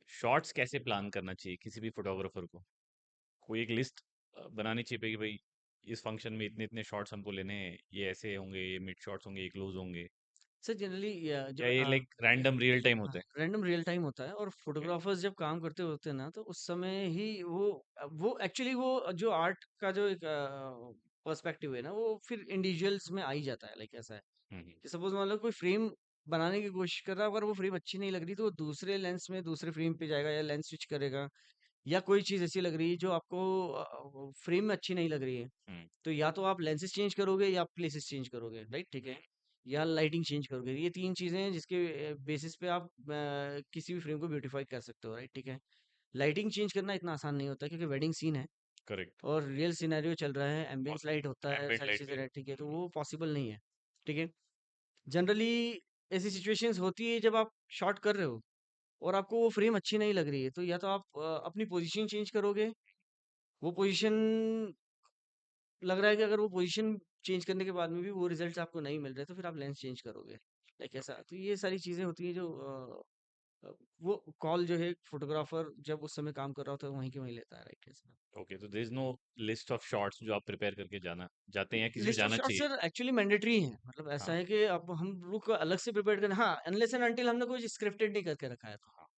Shots कैसे plan करना चाहिए किसी भी फोटोग्राफर को? कोई एक लिस्ट बनानी चाहिए कि भाई इस फंक्शन में इतने इतने शॉट्स हमको लेने हैं, ये ऐसे होंगे, ये मिड शॉट्स होंगे, ये क्लोज होंगे, सर जनरली या जब ये लाइक रैंडम रियल देखिए टाइम होता है? रैंडम रियल टाइम होता है और ओके। फोटोग्राफर्स जब काम करते होते हैं ना तो उस समय ही वो एक्चुअली वो जो आर्ट का जो एक पर्सपेक्टिव है ना वो फिर इंडिविजुअल्स में आ ही जाता है। लाइक ऐसा है हम्म। कि सपोज मान लो कोई फ्रेम बनाने की कोशिश कर रहा है, अगर वो फ्रेम अच्छी नहीं लग रही तो वो दूसरे लेंस में दूसरे फ्रेम पे जाएगा या लेंस स्विच करेगा। या कोई चीज ऐसी लग रही है जो आपको फ्रेम में अच्छी नहीं लग रही है, हम्म। तो या तो आप लेंसेज चेंज करोगे या प्लेसेस चेंज करोगे, राइट? ठीक है। या लाइटिंग चेंज करोगे। ये तीन चीजें हैं जिसके बेसिस पे आप किसी भी फ्रेम को ब्यूटीफाई कर सकते हो, राइट? ठीक है। लाइटिंग चेंज करना इतना आसान नहीं होता क्योंकि वेडिंग सीन है करेक्ट। और रियल सिनेरियो चल रहा है, एम्बियंस लाइट होता है, एम्बिएंट सारी लाइट चीजें भी। ठीक है, तो वो पॉसिबल नहीं है। ठीक है। जनरली ऐसी सिचुएशंस होती है जब आप शॉट कर रहे हो और आपको वो फ्रेम अच्छी नहीं लग रही है, तो या तो आप अपनी पोजीशन चेंज करोगे। वो पोजीशन लग रहा है कि अगर वो पोजीशन चेंज करने के बाद में भी वो रिजल्ट्स आपको नहीं मिल रहे तो फिर आप लेंस चेंज करोगे। लाइक ऐसा, तो ये सारी चीजें होती है जो वो कॉल जो है फोटोग्राफर जब उस समय काम कर रहा होता है वहीं के वहीं लेता है, राइट? ऐसा। ओके, तो there is no list of shots जो आप प्रिपेयर करके जाना जाते हैं या किसी को लिस्ट ऑफ जाना शॉट्स चाहिए? सर एक्चुअली मैंडेटरी है, मतलब ऐसा हाँ। है कि अब हम लोग को अलग से प्रिपेयर करना, हाँ, अनलेस एंड अनटिल हमने कुछ स्क्रिप्टेड नहीं करके रखा है तो। हाँ।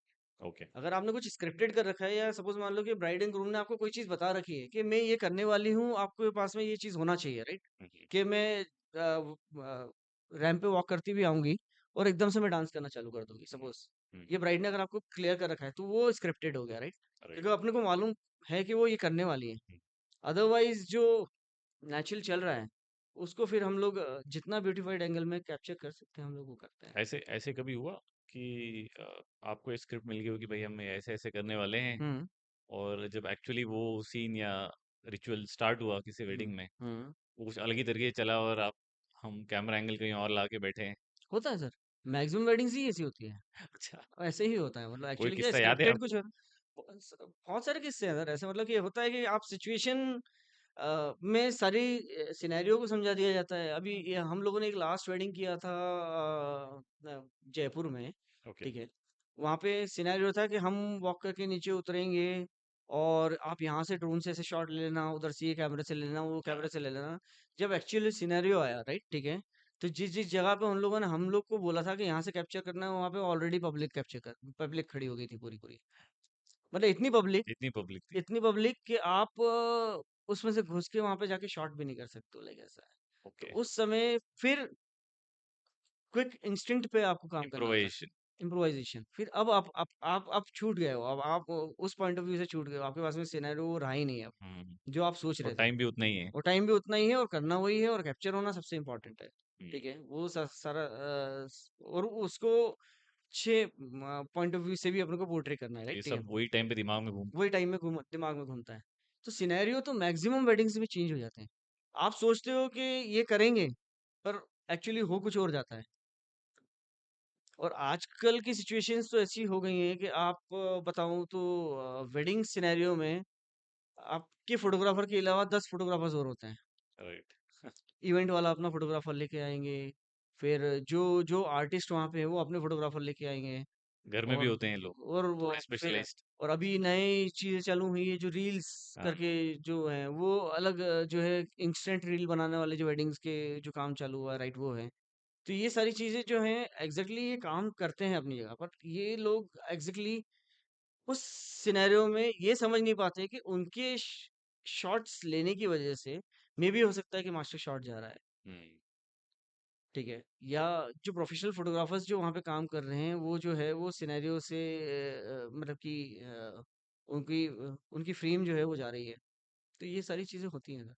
ओके। अगर आपने कुछ स्क्रिप्टेड कर रखा है या सपोज मान लो कि ब्राइड एंड ग्रूम ने आपको कोई चीज बता रखी है कि मैं ये करने वाली हूँ, आपके पास में ये चीज होना चाहिए, राइट? हम्म। कि मैं रैंप पे वॉक करती भी आऊंगी और एकदम से मैं डांस करना चालू कर दूंगी, हम्म। सपोज। हम्म। ये ब्राइड ने अगर आपको क्लियर कर रखा है तो वो स्क्रिप्टेड हो गया, राइट? राइट। क्योंकि अपने को मालूम है कि वो ये करने वाली है। अदरवाइज जो नेचुरल चल रहा है उसको फिर हम लोग जितना ब्यूटीफाइड एंगल में कैप्चर कर सकते हैं हम लोग वो करते हैं। ऐसे ऐसे कभी हुआ कि आपको स्क्रिप्ट मिल गई हो कि भाई हम ऐसे ऐसे करने वाले हैं, हम्म। और जब एक्चुअली वो सीन या रिचुअल स्टार्ट हुआ किसी हम्म। वेडिंग में, हम्म। वो कुछ अलग ही तरीके से चला और आप हम कैमरा एंगल कहीं और ला के बैठे हैं? होता है सर। मैक्सिमम वेडिंग्स ही ऐसी होती है। अच्छा। ऐसे ही होता है, मतलब कोई एक्चुअली क्या किस्सा याद है स्क्रिप्टेड आपको? कुछ बहुत सारे किस्से हैं सर ऐसे, मतलब कि होता है कि आप सिचुएशन में सारी सिनेरियो को समझा दिया जाता है। अभी ये हम लोगों ने एक लास्ट वेडिंग किया था जयपुर में। ओके। ठीक है। वहाँ पे सिनेरियो था कि हम वॉक करके नीचे उतरेंगे और आप यहाँ से ड्रोन से ऐसे शॉट ले लेना, उधर से ये कैमरे से ले लेना, वो कैमरे से ले लेना। जब एक्चुअली सिनेरियो आया, राइट? ठीक है। तो जिस जिस जगह पे उन लोगों ने हम लोग को बोला था कि यहाँ से कैप्चर करना है, वहाँ पे ऑलरेडी पब्लिक खड़ी हो गई थी पूरी पूरी। मतलब इतनी पब्लिक थी? इतनी पब्लिक कि आप उसमें से घुस के वहां पे जाके शॉट भी नहीं कर सकते हो, लाइक ऐसा है। तो ओके। उस समय फिर क्विक इंस्टिंक्ट पे आपको काम करना होता है। इम्प्रोवाइजेशन। इम्प्रोवाइजेशन। फिर अब आप छूट गए हो, अब आप उस पॉइंट ऑफ व्यू से छूट गए हो, आपके पास में सिनेरियो रहा ही नहीं है अब हम्म। जो आप सोच और रहे थे। टाइम भी उतना ही है। और टाइम भी उतना ही है और करना वही है और कैप्चर होना सबसे इम्पोर्टेंट है। हम्म। ठीक है। वो सारा और उसको छह पॉइंट ऑफ व्यू से भी अपने को पोर्ट्रे करना है, तो राइट? ये ठीक है। सब वही टाइम पे दिमाग में घूमता वही टाइम में दिमाग में घूमता है। तो सिनेरियो तो मैक्सिमम वेडिंग्स में चेंज हो जाते हैं। आप सोचते हो कि ये करेंगे पर एक्चुअली हो कुछ और जाता है। और आजकल की सिचुएशंस तो ऐसी हो गई हैं कि आप बताऊं तो वेडिंग सिनेरियो में आपके फोटोग्राफर के अलावा 10 फोटोग्राफर्स और होते हैं। है। राइट। इवेंट वाला अपना फोटोग्राफर लेके आएंगे, फिर जो जो आर्टिस्ट वहाँ पे है वो अपने फोटोग्राफर लेके आएंगे। घर में भी और होते हैं लोग, वो थोड़े फिर स्पेशलाइज्ड। और अभी नई चीजें चालू हुई है जो रील्स हाँ। करके जो है वो अलग जो है इंस्टेंट रील बनाने वाले जो वेडिंग्स के जो काम चालू हुआ है, राइट? वो है। तो ये सारी चीजें जो हैं एग्जैक्टली ये काम करते हैं अपनी जगह पर, ये लोग एग्जैक्टली उस सिनेरियो में ये समझ नहीं पाते कि उनके शॉट्स लेने की वजह से मे भी हो सकता है कि मास्टर शॉट जा रहा है। हम्म। ठीक है। या जो प्रोफेशनल फोटोग्राफर्स जो वहाँ पे काम कर रहे हैं वो जो है वो सिनेरियो से मतलब कि उनकी फ्रेम जो है वो जा रही है। तो ये सारी चीजें होती हैं।